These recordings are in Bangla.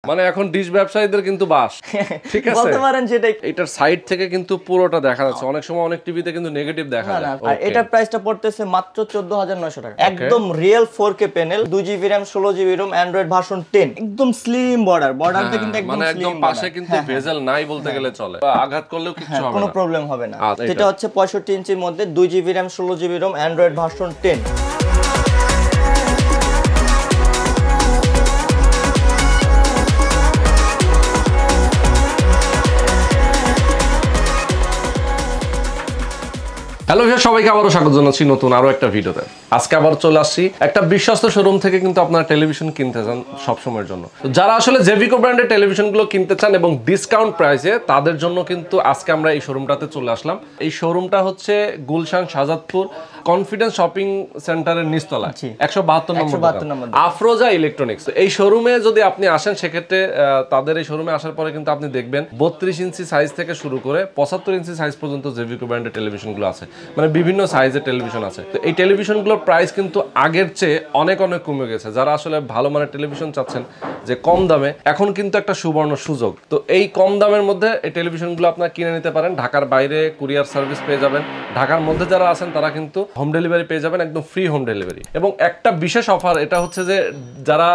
মানে এখন ডিশ ব্যবসায়ীদের কিন্তু বাস, ঠিক আছে বলতে পারেন সেটাই। এটার সাইড থেকে কিন্তু পুরোটা দেখা যাচ্ছে, অনেক সময় অনেক টিভিতে কিন্তু নেগেটিভ দেখা যায়। আর এটার প্রাইসটা পড়তেছে মাত্র 14900 টাকা। একদম real 4K panel, 2GB RAM 16GB ROM, android version 10, একদম স্লিম বর্ডারটা কিন্তু একদম মানে স্লিম, একদম পাশে কিন্তু ভেজেল নাই বলতে গেলে চলে, আঘাত করলেও কিছু হবে না, কোনো প্রবলেম হবে না। এটা হচ্ছে 65 ইঞ্চির মধ্যে 2GB RAM 16GB ROM, android version 10। Hello ভাইয়া, সবাইকে আবারও স্বাগত জানাচ্ছি নতুন আরো একটা ভিডিওতে। আজকে আবার চলে আসছি একটা বিশ্বস্ত শোরুম থেকে, কিন্তু আপনারা টেলিভিশন কিনতে চান সবসময়ের জন্য। যারা আসলে জেভিকো ব্র্যান্ডের টেলিভিশনগুলো কিনতে চান এবং ডিসকাউন্ট প্রাইসে, তাদের জন্য কিন্তু আজকে আমরা এই শোরুমটাতে চলে আসলাম। এই শোরুমটা হচ্ছে গুলশান শাহজাদপুর কনফিডেন্স শপিং সেন্টারের নিচতলায় 172 নম্বর আফরোজা ইলেকট্রনিক্স। এই শোরুমে যদি আপনি আসেন, সেক্ষেত্রে তাদের এই শোরুমে আসার পরে কিন্তু আপনি দেখবেন 32 ইঞ্চি সাইজ থেকে শুরু করে 75 ইঞ্চি সাইজ পর্যন্ত জেভিকো ব্র্যান্ডের টেলিভিশনগুলো আছে, মানে বিভিন্ন সাইজের টেলিভিশন আছে। তো এই টেলিভিশনগুলোর প্রাইস কিন্তু আগের চেয়ে অনেক কমে গেছে। যারা আসলে ভালো মানের টেলিভিশন চাচ্ছেন যে কম দামে, এখন কিন্তু একটা সুবর্ণ সুযোগ। তো এই কম দামের মধ্যে এই টেলিভিশনগুলো আপনারা কিনে নিতে পারেন। ঢাকার বাইরে কুরিয়ার সার্ভিস পেয়ে যাবেন, ঢাকার মধ্যে যারা আছেন তারা কিন্তু হোম ডেলিভারি পেয়ে যাবেন, একদম ফ্রি হোম ডেলিভারি। এবং একটা বিশেষ অফার এটা হচ্ছে যে, যারা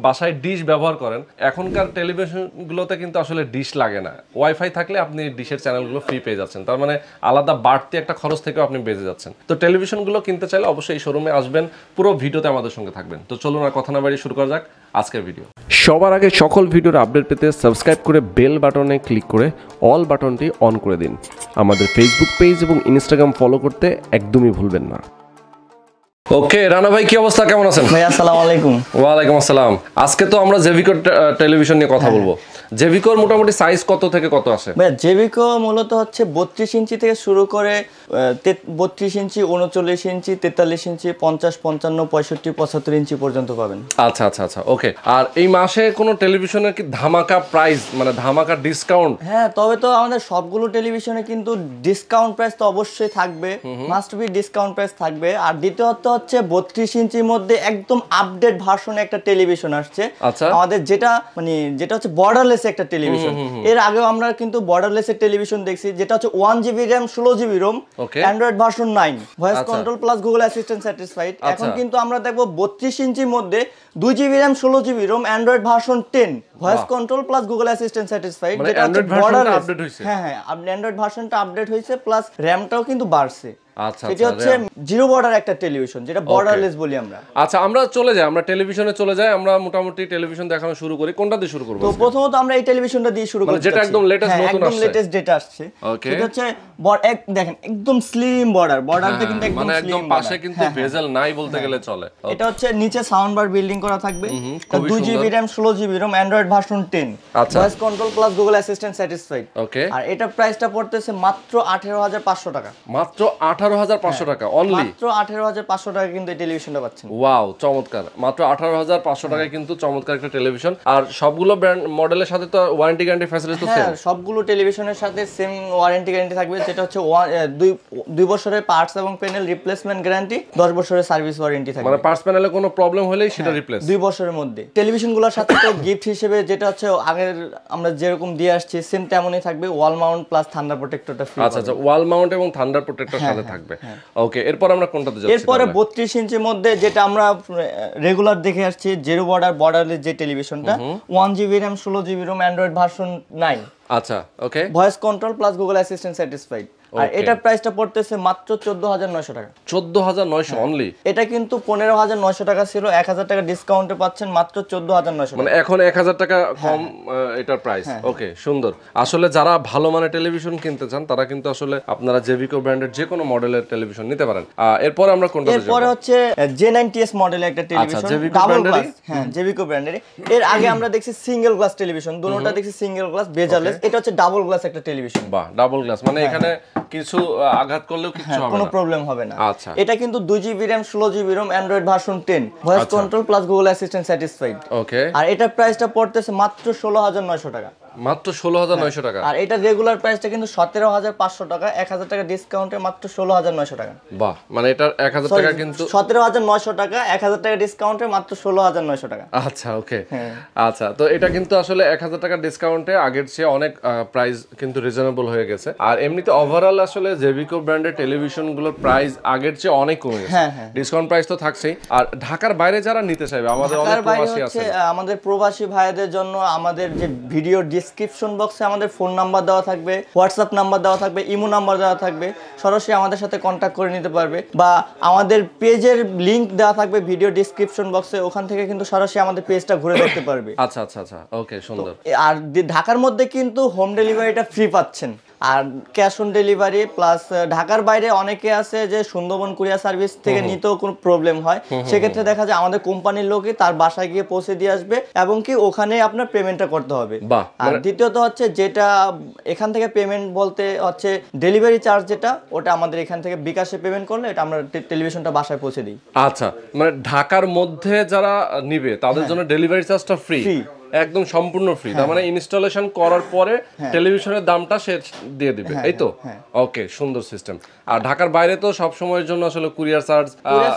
বাসায় ডিশ ব্যবহার করেন, এখনকার টেলিভিশনগুলোতে কিন্তু আসলে ডিশ লাগে না, ওয়াইফাই থাকলে আপনি ডিশের চ্যানেলগুলো ফ্রি পেয়ে যাচ্ছেন। তার মানে আলাদা বাড়তি একটা খরচ থেকেও আপনি বেঁচে যাচ্ছেন। তো টেলিভিশনগুলো কিনতে চাইলে অবশ্যই এই শোরুমে আসবেন, পুরো ভিডিওতে আমাদের সঙ্গে থাকবেন। তো চলুন আর কথা না বাড়িয়ে শুরু করা যাক আজকের ভিডিও। সবার আগে সকল ভিডিওর আপডেট পেতে সাবস্ক্রাইব করে বেল বাটনে ক্লিক করে অল বাটনটি অন করে দিন। আমাদের ফেসবুক পেজ এবং ইনস্টাগ্রাম ফলো করতে একদমই ভুলবেন না। ওকে রানা ভাই, কি অবস্থা, কেমন আছেন ভাই? আসসালামু আলাইকুম। ওয়ালাইকুম আসসালাম। আজকে তো আমরা জেভিকো টেলিভিশন নিয়ে কথা বলবো। জেভিকোর মোটামুটি সাইজ কত থেকে কত আসে? ভাই জেভিকো মূলত হচ্ছে 32 ইঞ্চি থেকে শুরু করে 32 ইঞ্চি, 39 ইঞ্চি, 43 ইঞ্চি, 50, 55, 65, 75 ইঞ্চি পর্যন্ত পাবেন। আচ্ছা আচ্ছা আচ্ছা, ওকে। আর এই মাসে কোনো টেলিভিশনের কি ধামাকা প্রাইস, মানে ধামাকা ডিসকাউন্ট? হ্যাঁ, তবে তো আমাদের সবগুলো টেলিভিশনে কিন্তু ডিসকাউন্ট প্রাইস তো অবশ্যই থাকবে, মাস্ট বি ডিসকাউন্ট প্রাইস থাকবে। আর দ্বিতীয়ত হচ্ছে 32 ইঞ্চির মধ্যে একদম আপডেট ভার্সনে একটা টেলিভিশন আসছে আমাদের, যেটা হচ্ছে বর্ডারলেস একটা টেলিভিশন। এর আগেও আমরা কিন্তু বর্ডারলেস এর টেলিভিশন দেখছি, যেটা হচ্ছে 1GB RAM 16GB ROM, android version 9, voice control plus Google assistant satisfied. এখন কিন্তু আমরা দেখবো 32 ইঞ্চির মধ্যে 2GB RAM 16GB ROM, android version 10, voice control plus Google assistant satisfied, যেটা হচ্ছে বর্ডারলেস। হ্যাঁ, অ্যান্ড্রয়েড ভার্সনটা আপডেট হয়েছে, প্লাস র‍্যামটাও কিন্তু বাড়ছে। আচ্ছা, এটা হচ্ছে জিরো বর্ডার একটা টেলিভিশন, যেটা বর্ডারলেস বলি আমরা। আচ্ছা, আমরা টেলিভিশনে চলে যাই। আমরা মোটামুটি টেলিভিশন দেখানো শুরু করি। কোনটা দিয়ে শুরু করব? তো প্রথমত আমরা এই টেলিভিশনটা দিয়ে শুরু করব, যেটা একদম লেটেস্ট নতুন আসছে, একদম লেটেস্ট যেটা আসছে। এটা হচ্ছে দেখেন একদম স্লিম বর্ডারটা কিন্তু একদম মানে একদম পাশে কিন্তু ভেজেল নাই বলতে গেলে চলে। এটা হচ্ছে নিচে সাউন্ড বার বিল্ডিং করা থাকবে, 2GB RAM 16GB ROM, android version 10, voice control plus Google assistant satisfied. Okay. আর এটা প্রাইসটা পড়তেছে মাত্র 18500 টাকা। মাত্র 18500 টাকা অনলি? মাত্র 18500 টাকা কিন্তু এই টেলিভিশনটা পাচ্ছেন। ওয়াও, চমৎকার। মাত্র 18500 টাকায় কিন্তু চমৎকার একটা টেলিভিশন। আর সবগুলো ব্র্যান্ড মডেলের সাথে তো ওয়ারেন্টি গ্যারান্টি ফ্যাসিলিটি তো সেম? হ্যাঁ, সবগুলো টেলিভিশনের সাথে সেম ওয়ারেন্টি গ্যারান্টি থাকবে, যেটা হচ্ছে 2 বছরের পার্টস এবং প্যানেল রিপ্লেসমেন্ট গ্যারান্টি, 10 বছরের সার্ভিস ওয়ারেন্টি থাকবে। মানে পার্টস প্যানেলে কোনো প্রবলেম হলেই সেটা রিপ্লেস 2 বছরের মধ্যে। টেলিভিশনগুলোর সাথে তো গিফট হিসেবে যেটা হচ্ছে আগের আমরা যেরকম দিয়ে আসছি সেম তেমনই থাকবে, ওয়াল মাউন্ট প্লাস থান্ডার প্রোটেক্টরটা ফ্রি। আচ্ছা আচ্ছা, ওয়াল মাউন্ট এবং থান্ডার প্রোটেক্টর সাথে থাকবে। ওকে, এরপর আমরা কোনটাতে যাচ্ছি? এরপরে 32 ইঞ্চির মধ্যে যেটা আমরা রেগুলার দেখে আসছি, জিরো বর্ডারলেস যে টেলিভিশনটা, 1GB RAM 16GB ROM, android version 9। আচ্ছা, okay. Voice control plus Google assistant satisfied. আর এটার প্রাইসটা পড়তেছে মাত্র 14900 টাকা। 14900 অনলি? এটা কিন্তু 15900 টাকা ছিল, 1000 টাকা ডিসকাউন্টে পাচ্ছেন মাত্র 14900 টাকা। মানে এখন 1000 টাকা কম এটার প্রাইস। ওকে, সুন্দর। আসলে যারা ভালো মানের টেলিভিশন কিনতে চান, তারা কিন্তু আসলে আপনারা জেভিকো ব্র্যান্ডের যে কোনো মডেলের টেলিভিশন নিতে পারেন। এরপর আমরা কোনটা যাব? এরপর হচ্ছে J90S মডেলের একটা টেলিভিশন, ডাবল গ্লাস। হ্যাঁ, জেভিকো ব্র্যান্ডের। এর আগে আমরা দেখছি সিঙ্গেল গ্লাস টেলিভিশন, দুটোটা দেখছি সিঙ্গেল গ্লাস বেজারলেস। এটা হচ্ছে ডাবল গ্লাস একটা টেলিভিশন। বাহ, ডাবল গ্লাস, মানে এখানে কিছু আঘাত করলেও কিছু হবে না, কোনো প্রবলেম হবে না। আচ্ছা, এটা কিন্তু 2GB RAM 16GB ROM, android version 10, voice control plus Google assistant satisfied. Okay. আর এটার প্রাইসটা পড়তেছে মাত্র 16900 টাকা। মাত্র 16900 টাকা। আর এটা রেগুলার প্রাইসটা কিন্তু 17500 টাকা, 1000 টাকা ডিসকাউন্টে মাত্র 16900 টাকা। বাহ, মানে এটার 1000 টাকা কিন্তু 17900 টাকা, 1000 টাকা ডিসকাউন্টে মাত্র 16900 টাকা। আচ্ছা ওকে। আচ্ছা, তো এটা কিন্তু আসলে 1000 টাকা ডিসকাউন্টে আগের চেয়ে অনেক প্রাইস কিন্তু রিজনেবল হয়ে গেছে। আর এমনিতে ওভারঅল আসলে জেভিকো ব্র্যান্ডের টেলিভিশনগুলোর প্রাইস আগের চেয়ে অনেক কমে গেছে। ডিসকাউন্ট প্রাইস তো থাকছেই। আর ঢাকার বাইরে যারা নিতে চাইবে, আমাদের অনেক প্রবাসী আছে, আমাদের প্রবাসী ভাইদের জন্য আমাদের যে ভিডিও ডেসক্রিপশন বক্সে আমাদের ফোন নাম্বার দেওয়া থাকবে, হোয়াটসঅ্যাপ নাম্বার দেওয়া থাকবে, ইমো নাম্বার দেওয়া থাকবে, সরাসরি আমাদের সাথে কন্ট্যাক্ট করে নিতে পারবে। বা আমাদের পেজের লিংক দেওয়া থাকবে ভিডিও ডেসক্রিপশন বক্সে, ওখান থেকে কিন্তু সরাসরি আমাদের পেজটা ঘুরে দেখতে পারবে। আচ্ছা আচ্ছা আচ্ছা, ওকে, সুন্দর। আর ঢাকার মধ্যে কিন্তু হোম ডেলিভারিটা ফ্রি পাচ্ছেন, আর ক্যাশ অন ডেলিভারি প্লাস ঢাকার বাইরে অনেকে আছে যে সুন্দরবন কুরিয়ার সার্ভিস থেকে নিতেও কোনো প্রবলেম হয়, সেক্ষেত্রে দেখা যায় আমাদের কোম্পানির লোকই তার বাসায় গিয়ে পৌঁছে দিয়ে আসবে এবং কি ওখানে আপনার পেমেন্টটা করতে হবে। আর দ্বিতীয়ত হচ্ছে যেটা এখান থেকে পেমেন্ট বলতে হচ্ছে ডেলিভারি চার্জ, যেটা ওটা আমাদের এখান থেকে বিকাশে পেমেন্ট করলে এটা আমরা টেলিভিশনটা বাসায় পৌঁছে দিই। আচ্ছা, মানে ঢাকার মধ্যে যারা নিবে তাদের জন্য ডেলিভারি চার্জটা ফ্রি, একদম সম্পূর্ণ ফ্রি। তার মানে ইনস্টলেশন করার পরে টেলিভিশনের দামটা সে দিয়ে দিবে, এই তো? ওকে, সুন্দর সিস্টেম। আর ঢাকার বাইরে তো সব সময়ের জন্য আসলে কুরিয়ার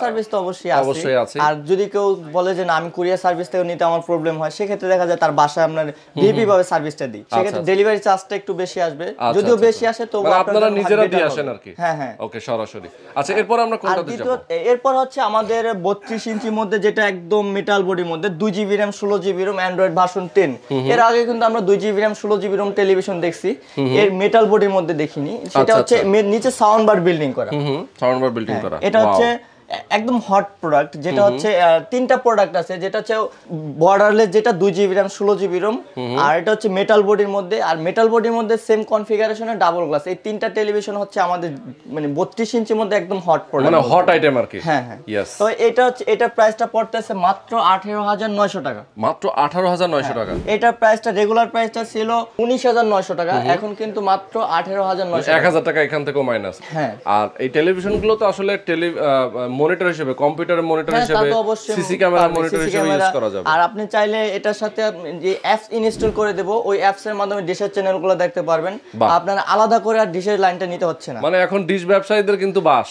সার্ভিস তো অবশ্যই আছে। আর যদি কেউ বলে যে না আমি কুরিয়ার সার্ভিস থেকে নিতে আমার প্রবলেম হয়, সেক্ষেত্রে দেখা যায় তার বাসায় আমরা ভিপি ভাবে সার্ভিসটা দিই, সেক্ষেত্রে ডেলিভারি চার্জটা একটু বেশি আসবে, যদিও বেশি আসে তো আপনারা নিজেরা দিয়ে আসেন আর কি। হ্যাঁ, ওকে, সরাসরি। আচ্ছা, এরপর আমরা কোনটাতে যাব? এরপর হচ্ছে আমাদের 32 ইঞ্চির মধ্যে, যেটা একদম মেটাল বডির মধ্যে, 2GB RAM 16GB ROM android version 10। এর আগে কিন্তু আমরা 2GB RAM 16GB ROM television দেখছি, এর মেটাল বডির মধ্যে দেখিনি। সেটা হচ্ছে নিচে সাউন্ড বার বিল্ডিং করা। সাউন্ড বার বিল্ডিং করা, এটা হচ্ছে একদম হট প্রোডাক্ট। যেটা হচ্ছে তিনটা প্রোডাক্ট আছে, যেটা হচ্ছে বর্ডারলেস, যেটা 2GB RAM 16GB ROM, আর এটা হচ্ছে মেটাল বডির মধ্যে। আর মেটাল বডির মধ্যে সেম কনফিগারেশনের ডাবল গ্লাস। এই তিনটা টেলিভিশন হচ্ছে আমাদের মানে 32 ইঞ্চির মধ্যে একদম হট প্রোডাক্ট, মানে হট আইটেম আর কি। হ্যাঁ। তো এটা হচ্ছে, এটার প্রাইসটা পড়তেছে মাত্র 18900 টাকা। মাত্র 18900 টাকা। এটার প্রাইসটা রেগুলার প্রাইসটা ছিল 19900 টাকা, এখন কিন্তু মাত্র 18900 টাকা। 1000 টাকা এখান থেকে মাইনাস। হ্যাঁ। আর এই টেলিভিশনগুলো তো আসলে মনিটর হিসেবে, কম্পিউটারের মনিটর হিসেবে, সিসি ক্যামেরা মনিটর হিসেবে ইউজ করা যাবে। আর আপনি চাইলে এটার সাথে যে অ্যাপস ইনস্টল করে দেব, ওই অ্যাপস এর মাধ্যমে ডিশের চ্যানেলগুলো দেখতে পারবেন। আপনার আলাদা করে আর ডিশের লাইনটা নিতে হচ্ছে না। মানে এখন ডিশ ব্যবসায়ীদের কিন্তু বাস,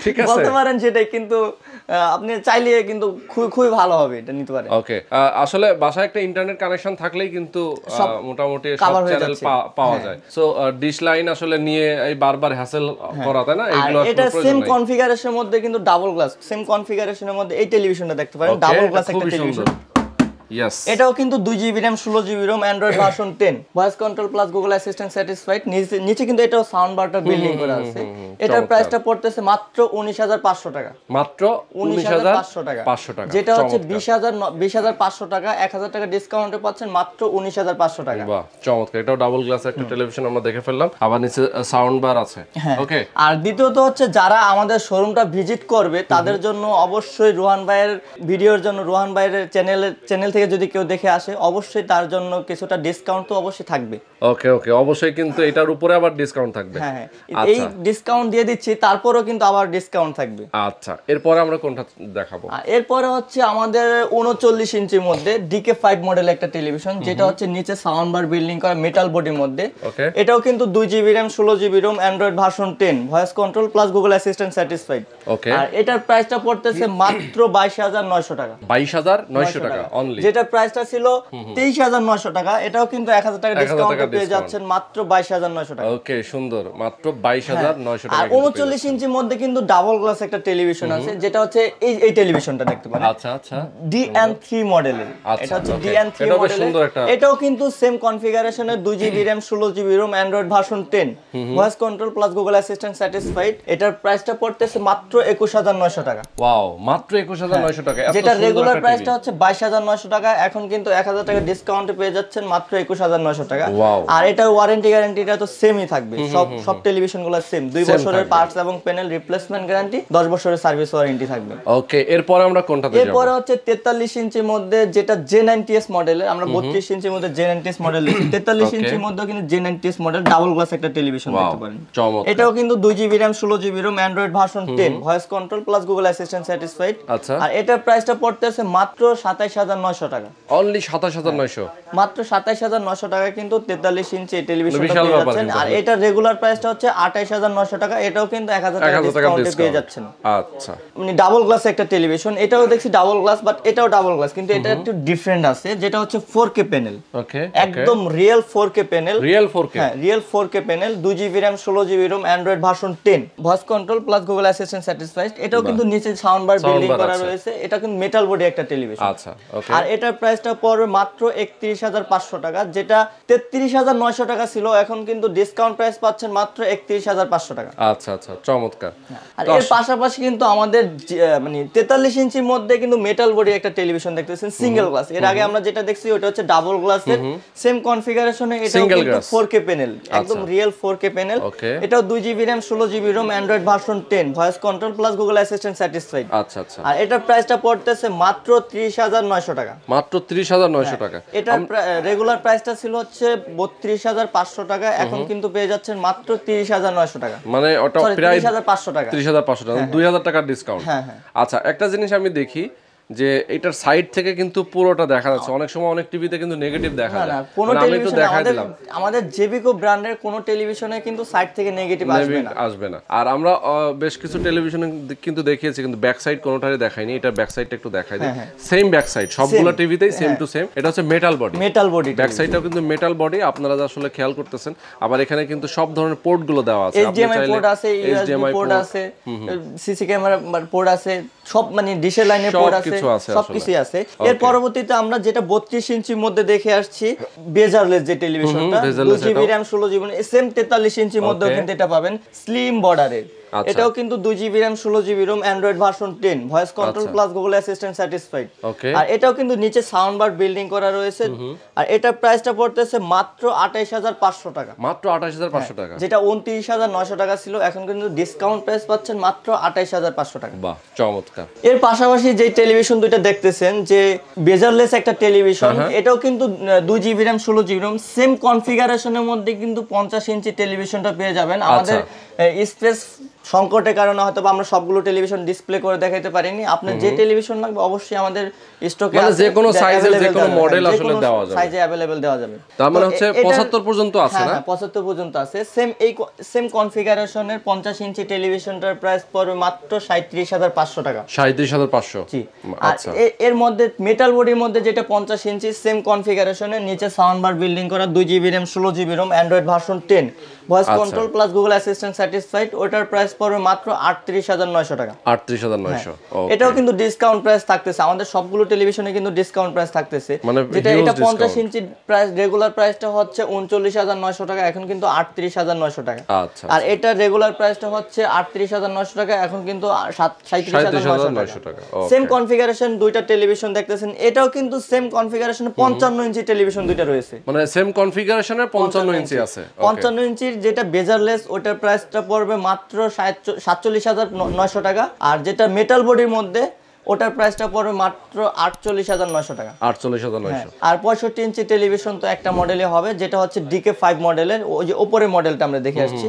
ঠিক আছে, বলতে পারেন সেটাই। কিন্তু আপনি চাইলে কিন্তু খুবই ভালো হবে, এটা নিতে পারেন। ওকে, আসলে বাসায় একটা ইন্টারনেট কানেকশন থাকলেই কিন্তু মোটামুটি সব চ্যানেল পাওয়া যায়। সো ডিশ লাইন আসলে নিয়ে এই বারবার হ্যাসেল করা, তাই না? এগুলো এটা সেম কনফিগারেশনের মধ্যে কিন্তু ডাবল গ্লাস, সেম কনফিগারেশনের মধ্যে এই টেলিভিশনটা দেখতে পারেন, ডাবল গ্লাস একটা টেলিভিশন। এটাও কিন্তু 2GB RAM 16GB ROM android version 10, voice control plus Google assistant satisfied. নিচে কিন্তু এটাও সাউন্ড বারটা বিল্ডিং করা আছে। এটার প্রাইসটা পড়তেছে মাত্র 19500 টাকা। মাত্র 19500 টাকা, যেটা হচ্ছে 20500 টাকা। 1000 টাকা ডিসকাউন্টে পাচ্ছেন মাত্র 19500 টাকা। বাহ, চমৎকার। এটাও ডাবল গ্লাস একটা টেলিভিশন আমরা দেখে ফেললাম। আবার নিচে সাউন্ড বার আছে। ওকে। আর দ্বিতীয়ত হচ্ছে যারা আমাদের শোরুমটা ভিজিট করবে তাদের জন্য অবশ্যই রোহান ভাইয়ের ভিডিওর জন্য, রোহান ভাইয়ের চ্যানেল থেকে যদি কেউ দেখে আসে, অবশ্যই তার জন্য কিছুটা ডিসকাউন্ট তো অবশ্যই থাকবে। ওকে, অবশ্যই কিন্তু এটার উপরে আবার ডিসকাউন্ট থাকবে। হ্যাঁ, এই ডিসকাউন্ট দিয়ে দিচ্ছি, তারপরেও কিন্তু আবার ডিসকাউন্ট থাকবে। আচ্ছা, এরপরে আমরা কোনটা দেখাবো? এরপরে হচ্ছে আমাদের 39 ইঞ্চির মধ্যে DK5 মডেল একটা টেলিভিশন, যেটা হচ্ছে নিচে সাউন্ড বার বিল্ডিং করা মেটাল বডির মধ্যে। এটাও কিন্তু 2GB RAM 16GB ROM android version 10, voice control plus Google assistant satisfied. আর এটার প্রাইসটা পড়তেছে মাত্র 22900 টাকা। 22900 টাকা অনলি। যেটা প্রাইসটা ছিল 23900 টাকা, এটাও কিন্তু 1000 টাকা ডিসকাউন্টে পেয়ে যাচ্ছেন মাত্র 22900 টাকা। ওকে, সুন্দর, মাত্র 22900 টাকা। আর 39 ইঞ্চির মধ্যে কিন্তু ডাবল গ্লাস একটা টেলিভিশন আছে, যেটা হচ্ছে এই টেলিভিশনটা দেখতে পারেন। আচ্ছা, DN3 মডেলের। এটা হচ্ছে DN3 মডেলের। এটাও কিন্তু সেম কনফিগারেশনের 2GB RAM 16GB ROM android version 10, voice control plus Google assistant satisfied. এটার প্রাইসটা পড়তেছে মাত্র 21900 টাকা। ওয়াও, মাত্র 21900 টাকা। যেটা রেগুলার প্রাইসটা হচ্ছে 22900 টাকা, এখন কিন্তু 1000 টাকা ডিসকাউন্টে পেয়ে যাচ্ছেন মাত্র 21900 টাকা। আর এটা ওয়ারেন্টি গ্যারান্টিটা তো সেমই থাকবে, সব টেলিভিশনগুলো সেম, 2 বছরের পার্টস এবং প্যানেল রিপ্লেসমেন্ট গ্যারান্টি, 10 বছরের সার্ভিস ওয়ারেন্টি থাকবে। ওকে, এরপর আমরা কোনটাতে যাব? এরপর হচ্ছে 43 ইঞ্চির মধ্যে, যেটা J90s মডেলের। আমরা 32 ইঞ্চির মধ্যে J90s মডেল দেখি, 43 ইঞ্চির মধ্যে কিন্তু J90s মডেল ডাবল গ্লাস একটা টেলিভিশন দেখতে পারেন। এটাও কিন্তু 2GB RAM 16GB ROM android version 10, voice control plus Google assistant satisfied. আর এটার প্রাইসটা পড়তেছে মাত্র 27900 টাকা। অনলি 27900, মাত্র 27900 টাকা কিন্তু 43 ইঞ্চি টেলিভিশনটা পেয়ে যাচ্ছেন। আর এটা রেগুলার প্রাইসটা হচ্ছে 28900 টাকা, এটাও কিন্তু 1000 টাকা ডিসকাউন্টে পেয়ে যাচ্ছেন। আচ্ছা, মানে ডাবল গ্লাস একটা টেলিভিশন, এটাও দেখছি ডাবল গ্লাস, বাট এটাও ডাবল গ্লাস, কিন্তু এটা একটু ডিফারেন্ট আছে, যেটা হচ্ছে 4K প্যানেল। ওকে, একদম real 4K panel, real 4K, হ্যাঁ real 4K panel, 2GB RAM 16GB ROM, android version 10, voice control plus Google assistant satisfied. এটাও কিন্তু নিচে সাউন্ড বার বিল্ডিং করা রয়েছে। এটা কিন্তু মেটাল বডি একটা টেলিভিশন। আচ্ছা, ওকে। আর এটার প্রাইসটা পড়বে মাত্র 31500 টাকা, যেটা 33900 টাকা ছিল, এখন কিন্তু ডিসকাউন্ট প্রাইস পাচ্ছেন মাত্র 31500 টাকা। আচ্ছা আচ্ছা, চমৎকার। আর এর পাশাপাশি কিন্তু আমাদের মানে 43 ইঞ্চির মধ্যে কিন্তু মেটাল বডি একটা টেলিভিশন দেখতেছেন, সিঙ্গেল গ্লাস। এর আগে আমরা যেটা দেখছি ওটা হচ্ছে ডাবল গ্লাসের, সেম কনফিগারেশনে, এটাও কিন্তু 4K প্যানেল, একদম রিয়েল 4K প্যানেল। এটাও 2GB RAM 16GB ROM, android version 10, voice control plus Google assistant satisfied. আচ্ছা আচ্ছা। আর এটার প্রাইসটা পড়তেছে মাত্র 30900 টাকা। মাত্র 30900 টাকা। এটার রেগুলার প্রাইসটা ছিল হচ্ছে 32500 টাকা, এখন কিন্তু পেয়ে যাচ্ছেন মাত্র 30900 টাকা। মানে ওটা প্রায় 30500 টাকা, 30500 টাকা, 2000 টাকার ডিসকাউন্ট। আচ্ছা, একটা জিনিস আমি দেখি যে এটার সাইড থেকে কিন্তু পুরোটা দেখা যাচ্ছে, অনেক সময় অনেক টিভিতে কিন্তু নেগেটিভ দেখা যায়। না কোন টেলিভিশন, আমাদের জেবিকো ব্র্যান্ডের কোন টেলিভিশনে কিন্তু সাইড থেকে নেগেটিভ আসবে না। আর আমরা বেশ কিছু টেলিভিশনে কিন্তু দেখিয়েছি, কিন্তু ব্যাক সাইড কোনোটারই দেখাইনি। এটা ব্যাক সাইডটা একটু দেখাই দিই। সেম ব্যাক সাইড, সবগুলো টিভিতেই সেম টু সেম। এটা হচ্ছে মেটাল বডি, ব্যাক সাইডটাও কিন্তু মেটাল বডি, আপনারা আসলে খেয়াল করতেছেন। আবার এখানে কিন্তু সব ধরনের পোর্ট গুলো দেওয়া আছে, HDMI পোর্ট আছে, USB পোর্ট আছে, সিসি ক্যামেরা পোর্ট আছে, সব মানে ডিশের লাইনের পোর্ট আছে, সবকিছু আছে। এর পরবর্তীতে আমরা যেটা 32 ইঞ্চির মধ্যে দেখে আসছি, বেজারলেস যে টেলিভিশনটা, 2GB RAM 16GB, সেম 43 ইঞ্চির মধ্যেও কিন্তু এটা পাবেন, স্লিম বর্ডারের। এটাও কিন্তু 2GB RAM 16GB ROM, android version 10, voice control plus Google assistant satisfied. আর এটাও কিন্তু নিচে সাউন্ড বার বিল্ডিং করা রয়েছে। আর এটার প্রাইসটা পড়তেছে মাত্র 28500 টাকা। মাত্র 28500 টাকা, যেটা 29900 টাকা ছিল, এখন কিন্তু ডিসকাউন্ট প্রাইস পাচ্ছেন মাত্র 28500 টাকা। বাহ, চমৎকার। এর পাশাপাশি যে টেলিভিশন দুইটা দেখতেছেন, যে বেজারলেস একটা টেলিভিশন, এটাও কিন্তু 2GB RAM 16GB ROM, same কনফিগারেশনের মধ্যে কিন্তু 50 ইঞ্চি টেলিভিশনটা পেয়ে যাবেন। আমাদের স্পেস সংকটের কারণে হয়তো আমরা সবগুলো টেলিভিশন ডিসপ্লে করে দেখাইতে পারিনি। আপনার যে টেলিভিশন লাগবে অবশ্যই আমাদের স্টকে আছে, যে কোনো সাইজের যে কোনো মডেল আসলে দেওয়া যাবে, সাইজে अवेलेबल দেওয়া যাবে। তার মানে হচ্ছে 75 পর্যন্ত আছে না? হ্যাঁ, 75 পর্যন্ত আছে। সেম কনফিগারেশনের 50 ইঞ্চি টেলিভিশনটার প্রাইস পড়বে মাত্র 37500 টাকা। 37500, জি। আচ্ছা, এর মধ্যে মেটাল বডির মধ্যে যেটা 50 ইঞ্চি, সেম কনফিগারেশনের, নিচে সাউন্ড বার বিল্ডিং করা, 2GB RAM 16GB ROM, android version 10, voice control plus Google assistant satisfied, ওটার প্রাইস পড়বে মাত্র 38900 টাকা। 38900। এটাও কিন্তু ডিসকাউন্ট প্রাইস থাকতেছে, আমাদের সবগুলো টেলিভিশনে কিন্তু ডিসকাউন্ট প্রাইস থাকতেছে। যেটা এটা 50 ইঞ্চি প্রাইস, রেগুলার প্রাইসটা হচ্ছে 39900 টাকা, এখন কিন্তু 38900 টাকা। আচ্ছা। আর এটা রেগুলার প্রাইসটা হচ্ছে 38900 টাকা, এখন কিন্তু 37900 টাকা। সেম কনফিগারেশন দুইটা টেলিভিশন দেখতেছেন, এটাও কিন্তু সেম কনফিগারেশনে 55 ইঞ্চি টেলিভিশন দুইটা রয়েছে, মানে সেম কনফিগারেশনে 55 ইঞ্চি আছে। 55 ইঞ্চির যেটা বেজারলেস, ওটার প্রাইসটা পড়বে মাত্র 47900 টাকা। আর যেটা মেটাল বডির মধ্যে, ওটার প্রাইসটা পড়বে মাত্র 48900 টাকা। 48900। আর 65 ইঞ্চি টেলিভিশন তো একটা মডেলে হবে, যেটা হচ্ছে DK5 মডেলের, ওই যে উপরে মডেলটা আমরা দেখে আসছি,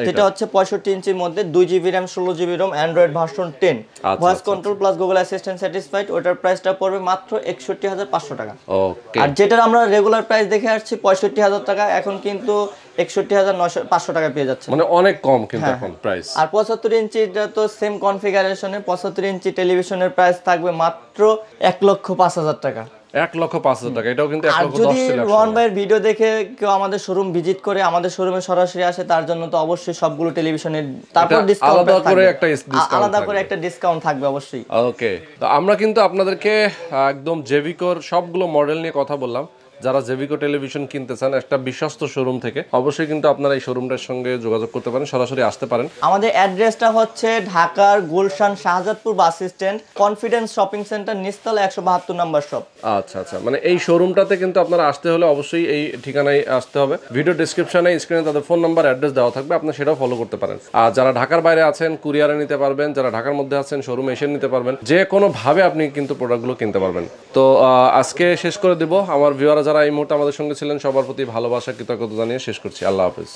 যেটা হচ্ছে 65 ইঞ্চির মধ্যে, 2GB RAM 16GB ROM, android version 10, voice control plus Google assistant satisfied, ওটার প্রাইসটা পড়বে মাত্র 61500 টাকা। ওকে। আর যেটার আমরা রেগুলার প্রাইস দেখে আসছি 65000 টাকা, এখন কিন্তু 61500 টাকা পেয়ে যাচ্ছে, মানে অনেক কম কিন্তু এখন প্রাইস। আর 75 ইঞ্চিটা তো সেম কনফিগারেশনে, 75 ইঞ্চি টেলিভিশনের প্রাইস থাকবে মাত্র 1,05,000 টাকা। 1,05,000 টাকা, এটাও কিন্তু 1,10,000 যদি রোহন ভাইয়ের ভিডিও দেখে কেউ আমাদের শোরুম ভিজিট করে, আমাদের শোরুমে সরাসরি আসে, তার জন্য তো অবশ্যই সবগুলো টেলিভিশনের তারপর ডিসকাউন্ট আলাদা করে একটা ডিসকাউন্ট থাকবে অবশ্যই। ওকে, তো আমরা কিন্তু আপনাদেরকে একদম জেভিকোর সবগুলো মডেল নিয়ে কথা বললাম। যারা জেভিকো টেলিভিশন কিনতে চান একটা বিশ্বস্ত শোরুম থেকে, অবশ্যই কিন্তু আপনারা এই শোরুমটার সঙ্গে যোগাযোগ করতে পারেন, সরাসরি আসতে পারেন। আমাদের অ্যাড্রেসটা হচ্ছে ঢাকার Gulshan Shahjadpur bus stand, confidence shopping centre, নিচতলা 172 নম্বর শপ। আচ্ছা আচ্ছা, মানে এই শোরুমটাতে কিন্তু আপনারা আসতে হলে অবশ্যই এই ঠিকানায় আসতে হবে। ভিডিও ডেসক্রিপশনে স্ক্রিনে তাদের ফোন নাম্বার, অ্যাড্রেস দেওয়া থাকবে, আপনি সেটাও ফলো করতে পারেন। আর যারা ঢাকার বাইরে আছেন কুরিয়ারে নিতে পারবেন, যারা ঢাকার মধ্যে আছেন শোরুমে এসে নিতে পারবেন, যে কোনো ভাবে আপনি কিন্তু প্রোডাক্টগুলো কিনতে পারবেন। তো আজকে শেষ করে দিব। আমার ভিউয়াররা যারা এই মুহূর্তে আমাদের সঙ্গে ছিলেন, সবার প্রতি ভালোবাসা কৃতজ্ঞতা জানিয়ে শেষ করছি। আল্লাহ হাফেজ।